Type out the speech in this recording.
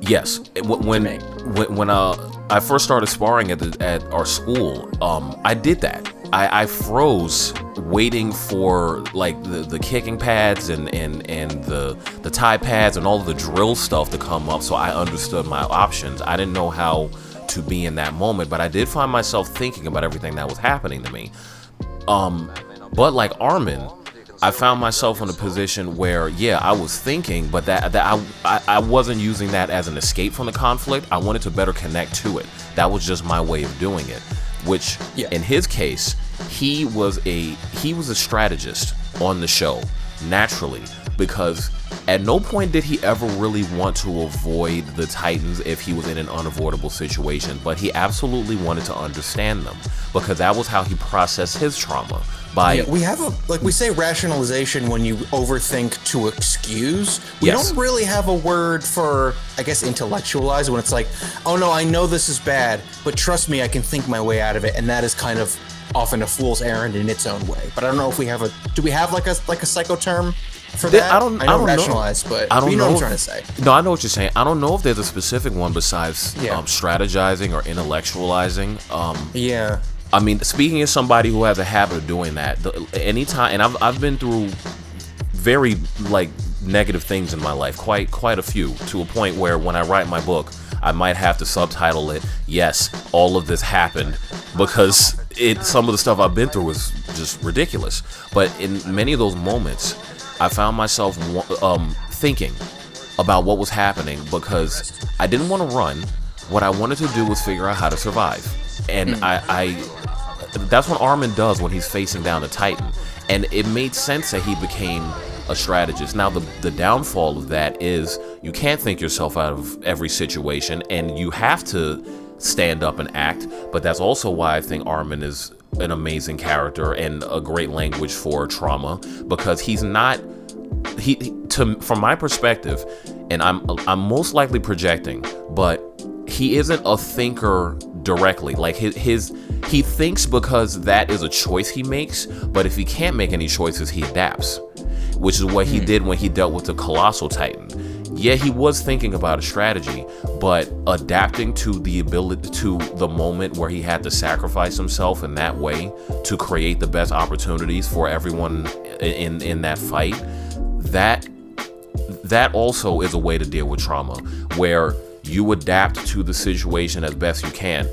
Yes, when I first started sparring at our school, I did that. I froze waiting for like the kicking pads and the tie pads and all of the drill stuff to come up, so I understood my options. I didn't know how to be in that moment, but I did find myself thinking about everything that was happening to me. But like Armin, I found myself in a position where, yeah, I was thinking, but that I wasn't using that as an escape from the conflict. I wanted to better connect to it. That was just my way of doing it. Which, in his case, he was a strategist on the show naturally, because at no point did he ever really want to avoid the Titans if he was in an unavoidable situation, but he absolutely wanted to understand them, because that was how he processed his trauma. We have we say rationalization when you overthink to excuse. We don't really have a word for, I guess, intellectualize, when it's like, oh no, I know this is bad, but trust me, I can think my way out of it, and that is kind of often a fool's errand in its own way. But I don't know if we have do we have like a psycho term for that? I don't rationalize, but you know what I'm trying to say. No, I know what you're saying. I don't know if there's a specific one besides strategizing or intellectualizing. I mean, speaking as somebody who has a habit of doing that, anytime, and I've been through very like negative things in my life, quite a few, to a point where when I write my book, I might have to subtitle it, "Yes, all of this happened," because some of the stuff I've been through is just ridiculous. But in many of those moments, I found myself thinking about what was happening, because I didn't want to run. What I wanted to do was figure out how to survive. And that's what Armin does when he's facing down a Titan. And it made sense that he became a strategist. Now, the downfall of that is you can't think yourself out of every situation, and you have to stand up and act. But that's also why I think Armin is an amazing character and a great language for trauma, because he's not, from my perspective, and I'm most likely projecting, but he isn't a thinker directly. Like he thinks because that is a choice he makes, but if he can't make any choices, he adapts, which is what he did when he dealt with the Colossal Titan. Yeah, he was thinking about a strategy, but adapting to the moment where he had to sacrifice himself in that way to create the best opportunities for everyone in that fight, that also is a way to deal with trauma, where you adapt to the situation as best you can.